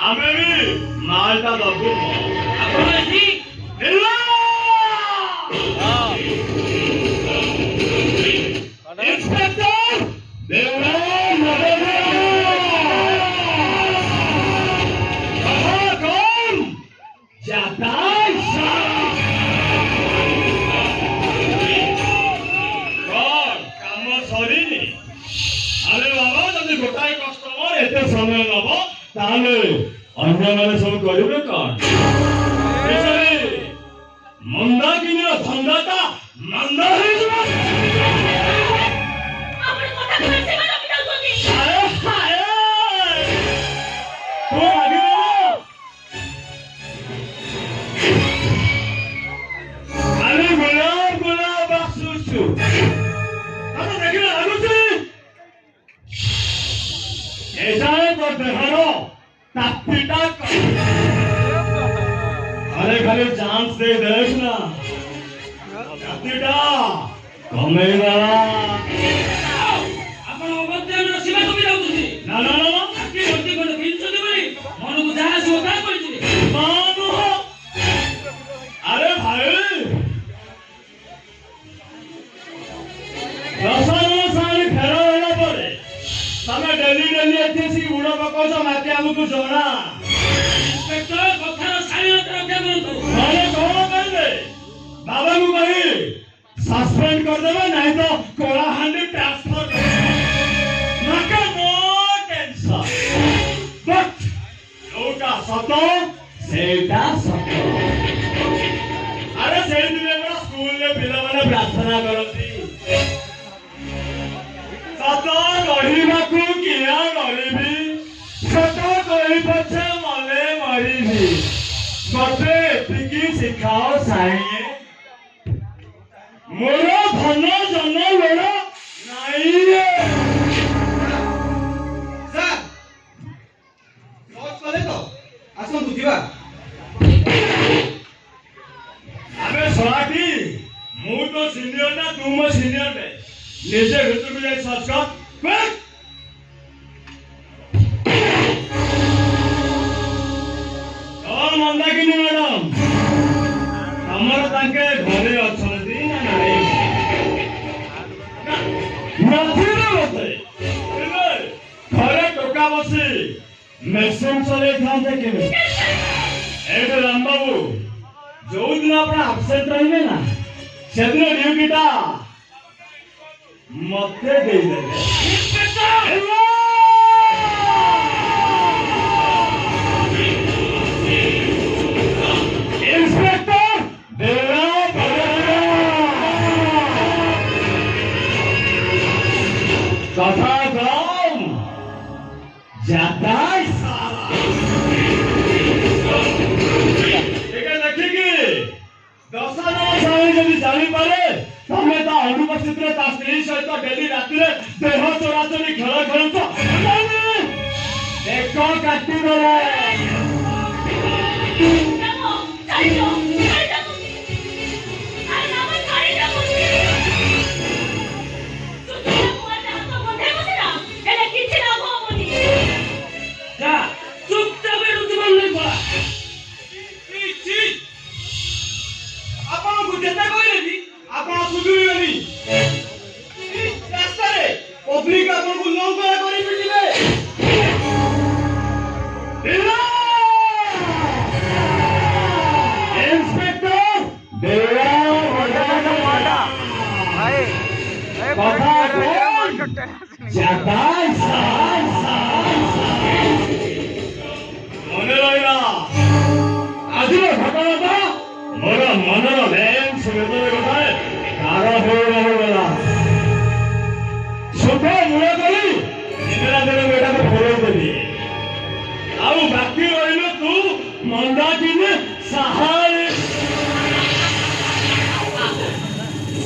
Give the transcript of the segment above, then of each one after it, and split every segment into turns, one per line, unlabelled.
ଆମେ ବି ମାଲଟା ଦବୁ।
ଆପଣ ଏଠି
ହେଲା ଇନ୍ସପେକ୍ଟର ଦେବା ନଦେବା କଣ ଯାତାଇ କାମ ସରିନି। ଆରେ ବାବା ଯଦି ଗୋଟାଏ କଷ୍ଟମର ଏତେ ସମୟ ନବ ତାହେଲେ ଅନ୍ୟମାନେ ସବୁ କରିବେ କଣ? ମନ୍ଦାକିନୀର ଧନ୍ଦାଟା ମନ୍ଦା ହେଇଯିବ। ଆରେ ଗୁଲାବ ଗୁଲାବ ଆସୁଛୁ ତମେ ଦେଖିଲେ ଲାଗୁଛି ଏଯାଏ ତ ଦେହର ତାପ୍ତିଟା अरे खाली चांस दे देख ना ताप्तिटा कमेगा
ଆପଣ ଅବତ୍ୟାର ସୀମା କମି ଯାଉଛନ୍ତି।
ना ना ना
ଆକି ଅତି କୋଣ କିଞ୍ଚନ୍ତି ବୋଲି ମନକୁ ଯାହା ଆସିବ ତାହା କରିଛି।
मानो अरे भाई दशम साल फेरा होला परे तमे डेली डेली एथे सी उड़ा पकोस माते हमकु जोना
ଇନ୍ସପେକ୍ଟର କଥାର ଶାଳୀନତା ରକ୍ଷା କରନ୍ତୁ।
अरे कौन कहले बाबा को कही सस्पेंड कर देबे नहीं तो कोला हांडी ट्रांसफर कर नाका नो टेंशन बट जोटा सतो सेटा सतो। अरे से दिन स्कूल ले पिला माने प्रार्थना करती सतो कहिबाकू किया गरीबी सतो कहि पछे मले मरिबी मते एतिकी शिखाओ साइए मोरो धन जन लोड़ नाई
सर नोट कले तो आसंतु जीवा
अबे सोलाटी मु तो सीनियर ना तू मो सीनियर ने निजे भीतर को जाई सर्च कर क्विक और मंदाकिनी मैडम हमर ताके घरे अछंती ना नाही नथी रे बते घरे टोका बसी मेसेज चले थांते केबे एटे राम बाबू जो दिन अपना एब्सेंट रहिबे ना सेदिन ड्यूटीटा मते दे देबे। इंस्पेक्टर देवा कथा कम जाता जानी पारे तमे ता अनुपस्थित रे ता स्त्री सहित डेली राति रे देह चोराचोरी खेल खेलुछ देखो काटी गले पब्लिक आपको लोग करी पिटिले इंस्पेक्टर देवा बड़ा भाई कथा जाता मने रहिला आज घटना तो मोर मनर लेन सुगंधर गोटाए कार हो गला सुधा मूल करी इंदिरा देवी बेटा को फोड़े देबी आउ बाकी रहिलो तू मंदाकिनी सहारे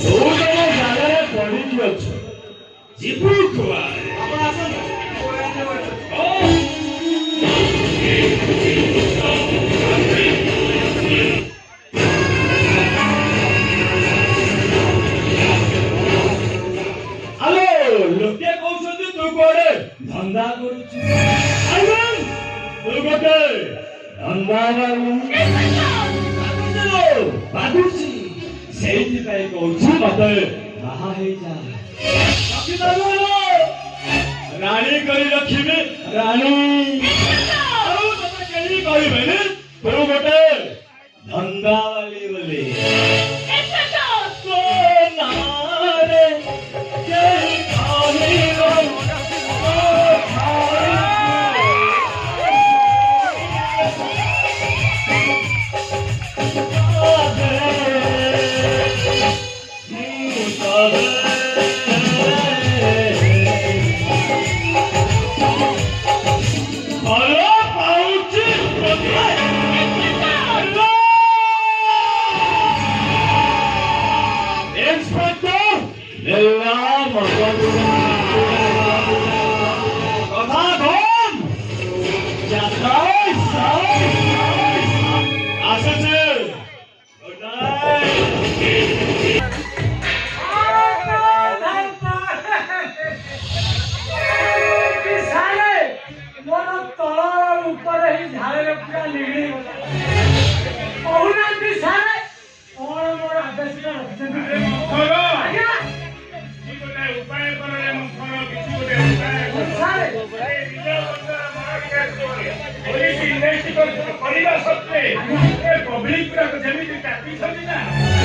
तू तो जागरे पड़ी की अछ जीपू खुआ
अपन आसन
ओ लोके कहउछन्ती तू कोडे धंधा करूछु आइबन ତୁ ଗୋଟେ ବାଧୁଛି ସେଇଥିପାଇଁ କହୁଛି ମତେ ବାହା ହେଇଯା ରାଣୀ କରି ରଖିବି ରାଣୀ ଆଉ ତତେ କେହି କହିବେନି ତୁ ଗୋଟେ ଧନ୍ଦାବାଲି ବୋଲି ତୋ ନାଁରେ କେହି କହିବ
କରିବା ସତ୍ତ୍ୱେ ପବ୍ଲିକ ଗୁଡାକ ଯେମିତି ଚାକିଛନ୍ତି ନା